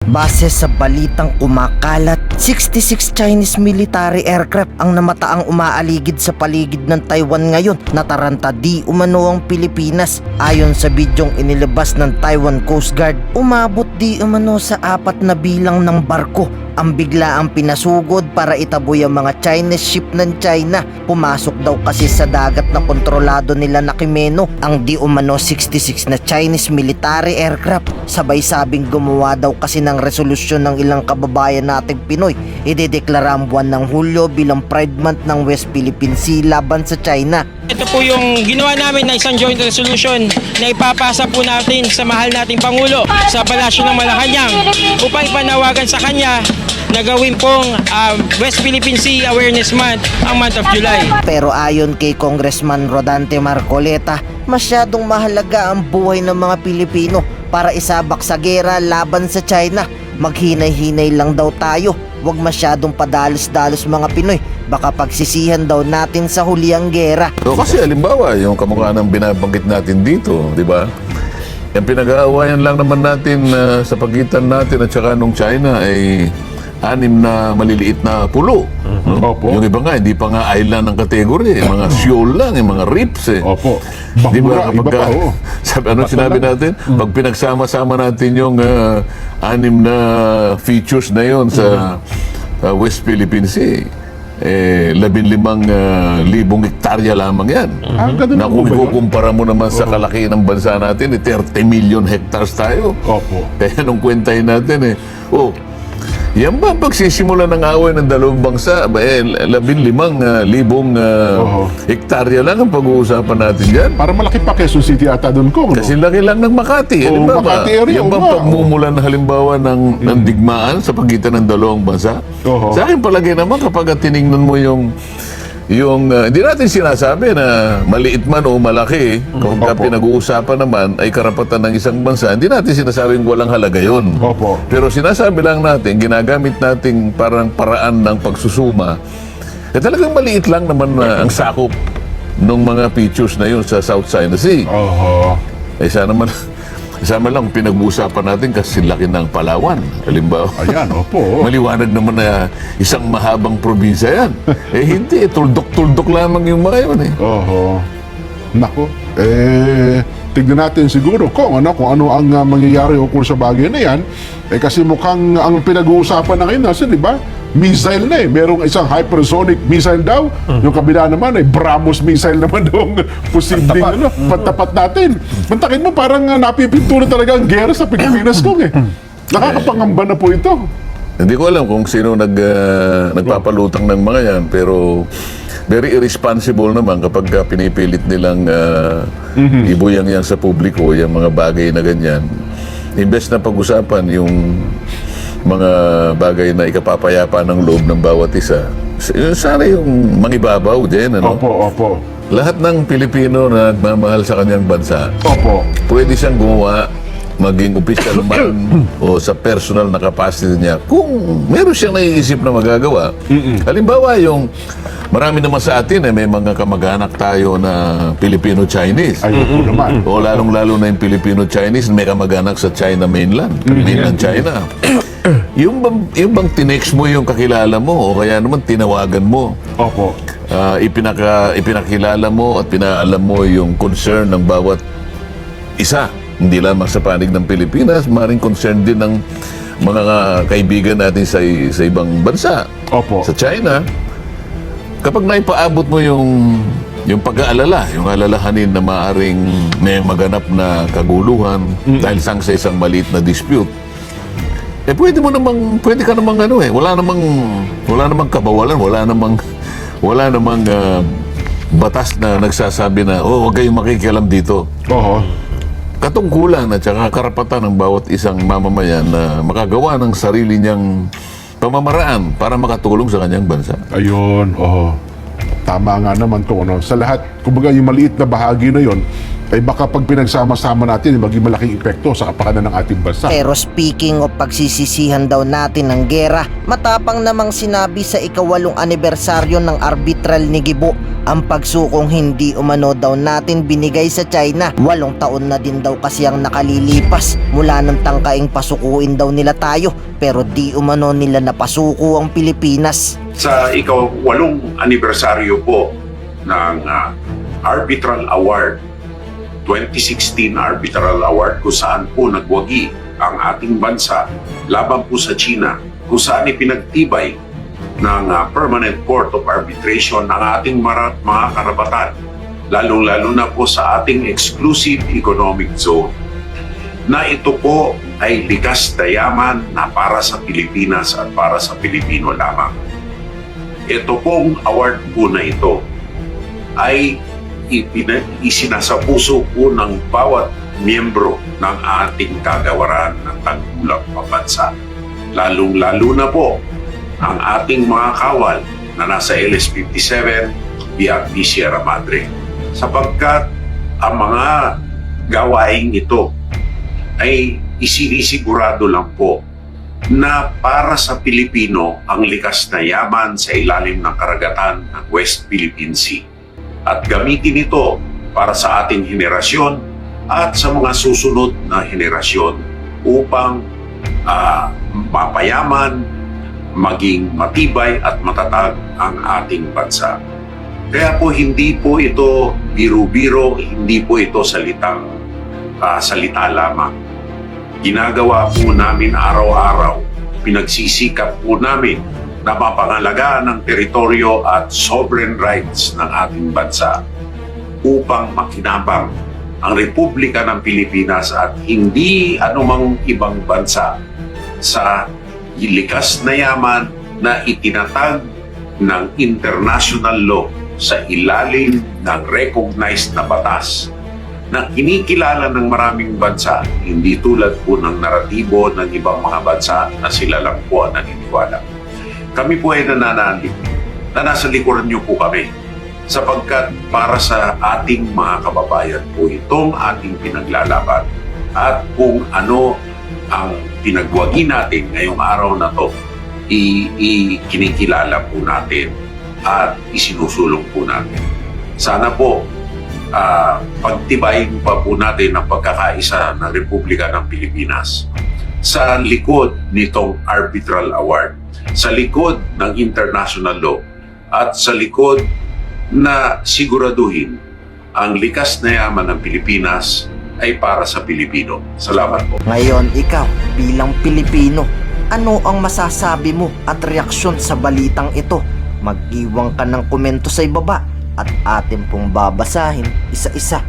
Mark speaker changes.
Speaker 1: Base sa balitang kumakalat, 66 Chinese military aircraft ang namataang umaaligid sa paligid ng Taiwan ngayon na taranta di umano ang Pilipinas. Ayon sa bidyong inilabas ng Taiwan Coast Guard, umabot di umano sa 4 na bilang ng barko ang biglaang pinasugod para itaboy ang mga Chinese ship ng China. Pumasok daw kasi sa dagat na kontrolado nila na Kimeno ang di umano 66 na Chinese military aircraft. Sabay sabing gumawa daw kasi ng resolusyon ng ilang kababayan nating Pinoy. Idedeklara ang buwan ng Hulyo bilang Pride Month ng West Philippine Sea laban sa China.
Speaker 2: Ito po yung ginawa namin na isang joint resolution na ipapasa po natin sa mahal nating Pangulo sa Palasyo ng Malacanang upang ipanawagan sa kanya na gawin pong West Philippine Sea Awareness Month ang month of July.
Speaker 1: Pero ayon kay Congressman Rodante Marcoleta, masyadong mahalaga ang buhay ng mga Pilipino para isabak sa gera laban sa China. Maghinay-hinay lang daw tayo, huwag masyadong padalos-dalos mga Pinoy, baka pagsisihan daw natin sa huli ang gera.
Speaker 3: So, kasi halimbawa, yung kamukha ng binabanggit natin dito, di ba? Yung pinag-aawayan lang naman natin sa pagitan natin at saka nung China ay 6 na maliliit na pulo.
Speaker 4: Opo.
Speaker 3: Yung iba nga, hindi pa nga island ng kategory. Mga shoal lang, yung mga reefs eh.
Speaker 4: Opo.
Speaker 3: Di ba?
Speaker 4: Bahura, iba pa, oh.
Speaker 3: Ano sinabi natin? Pag pinagsama-sama natin yung 6 na features na yon sa West Philippine Sea, 15,000 hektarya lamang yan. Na kung ikukumpara mo naman sa kalaki ng bansa natin, 30 million hectares tayo.
Speaker 4: Opo.
Speaker 3: Kaya nung kwentahin natin yan ba pagsisimula ng away ng dalawang bangsa, 15,000 hektarya lang ang pag-uusapan natin dyan?
Speaker 4: Para malaki pa Quezon City ata doon ko.
Speaker 3: Kasi laki lang ng Makati.
Speaker 4: Oo, Makati area.
Speaker 3: Yan bang pagmumulan na halimbawa ng digmaan sa pagitan ng dalawang bansa? Sa akin palagi naman kapag tinignan mo yung hindi natin sinasabi na maliit man o malaki, kung pinag-uusapan naman ay karapatan ng isang bansa, hindi natin sinasabing walang halaga yun.
Speaker 4: Opo.
Speaker 3: Pero sinasabi lang natin, ginagamit natin parang paraan ng pagsusuma, talagang maliit lang naman na ang sakop ng mga features na yun sa South China Sea.
Speaker 4: Oho.
Speaker 3: Isama lang pinag-uusapan natin kasi laki ng Palawan. Halimbawa.
Speaker 4: Ayan, opo.
Speaker 3: Maliwanag naman na isang mahabang probinsya yan. Hindi. Tuldok-tuldok lamang yung mga yun eh.
Speaker 4: Oho. Nako. Tignan natin siguro kung ano ang mangyayari ukol sa bagay na yan. Kasi mukhang ang pinag-uusapan na ngayon nasa, di ba? Missile na eh. Merong isang hypersonic missile daw. Yung kabila naman ay BrahMos missile naman daw posibleng pantapat natin. Mantakin mo parang napipintura talaga ang gera sa Pilipinas kong eh. Nakakapangamba na po ito.
Speaker 3: Hindi ko alam kung sino nagpapalutang ng mga yan, pero very irresponsible naman kapag pinipilit nilang ibuyang yan sa publiko, yung mga bagay na ganyan. Imbes na pag-usapan yung mga bagay na ikapapayapa ng loob ng bawat isa, sana yung mangibabaw din, ano?
Speaker 4: Opo.
Speaker 3: Lahat ng Pilipino na nagmamahal sa kanyang bansa,
Speaker 4: Opo.
Speaker 3: pwede siyang gumawa, maging opisyal man o sa personal na capacity niya kung meron siyang naiisip na magagawa. Halimbawa, yung marami naman sa atin may mga kamag-anak tayo na Filipino-Chinese.
Speaker 4: Ayun po naman.
Speaker 3: O lalong-lalo na yung Filipino-Chinese, may kamag-anak sa China mainland, mainland China. Yung bang tinext mo yung kakilala mo o kaya naman tinawagan mo?
Speaker 4: Opo.
Speaker 3: Ipinakilala mo at pinaalam mo yung concern ng bawat isa. Hindi lamang sa panig ng Pilipinas, maring concern din ng mga kaibigan natin sa ibang bansa.
Speaker 4: Opo.
Speaker 3: Sa China, kapag naipaabot mo yung pag-aalala, yung alalahanin na maaring may maganap na kaguluhan dahil sa isang maliit na dispute, pwede ka namang wala namang kabawalan, wala namang batas na nagsasabi na, huwag kayong makikialam dito.
Speaker 4: Oho.
Speaker 3: Katungkulan at saka karapatan ng bawat isang mamamayan na makagawa ng sarili niyang pamamaraan para makatulong sa kanyang bansa.
Speaker 4: Ayun, oho. Tama nga naman to, Sa lahat, kumbaga yung maliit na bahagi na yon, ay baka pag pinagsama-sama natin, maging malaking epekto sa kapakanan ng ating bansa.
Speaker 1: Pero speaking of pagsisisihan daw natin ng gera, matapang namang sinabi sa ika-8 anibersaryo ng arbitral ni Gibo ang pagsukong hindi umano daw natin binigay sa China. 8 taon na din daw kasi ang nakalilipas mula nang tangkaing pasukuin daw nila tayo, pero di umano nila napasuko ang Pilipinas.
Speaker 5: Sa ika-8 anibersaryo po ng Arbitral Award, 2016 Arbitral Award, kung saan po nagwagi ang ating bansa laban po sa China, kung saan ipinagtibay ng Permanent Court of Arbitration ng ating mga karapatan, lalong-lalo na po sa ating Exclusive Economic Zone, na ito po ay likas na yaman na para sa Pilipinas at para sa Pilipino lamang. Ito pong award po na ito ay isinasapuso po ng bawat miyembro ng ating kagawaran ng tanggulang pambansa. Lalong-lalo na po ang ating mga kawal na nasa LS-57 BRP Sierra Madre. Sapagkat ang mga gawaing ito ay isinisigurado lang po na para sa Pilipino ang likas na yaman sa ilalim ng karagatan ng West Philippine Sea. At gamitin ito para sa ating henerasyon at sa mga susunod na henerasyon upang mapayaman, maging matibay at matatag ang ating bansa. Kaya po hindi po ito biro-biro, hindi po ito salita lamang. Ginagawa po namin araw-araw, pinagsisikap po namin na mapangalagaan ng teritoryo at sovereign rights ng ating bansa upang makinabang ang Republika ng Pilipinas at hindi anumang ibang bansa sa likas na yaman na itinatag ng international law sa ilalim ng recognized na batas na kinikilala ng maraming bansa, hindi tulad po ng naratibo ng ibang mga bansa na sila lang po ang naniniwala. Kami po ay nananalig na nasa likuran niyo po kami sapagkat para sa ating mga kababayan po itong ating pinaglalaban at kung ano ang pinagwagi natin ngayong araw na to, kinikilala po natin at isinusulong po natin. Sana po pagtibayin pa po natin ang pagkakaisa ng Republika ng Pilipinas sa likod nitong Arbitral Award, sa likod ng international law at sa likod na siguraduhin ang likas na yaman ng Pilipinas ay para sa Pilipino. Salamat po.
Speaker 1: Ngayon, ikaw bilang Pilipino, ano ang masasabi mo at reaksyon sa balitang ito? Mag-iwan ka ng komento sa ibaba at atin pong babasahin isa-isa.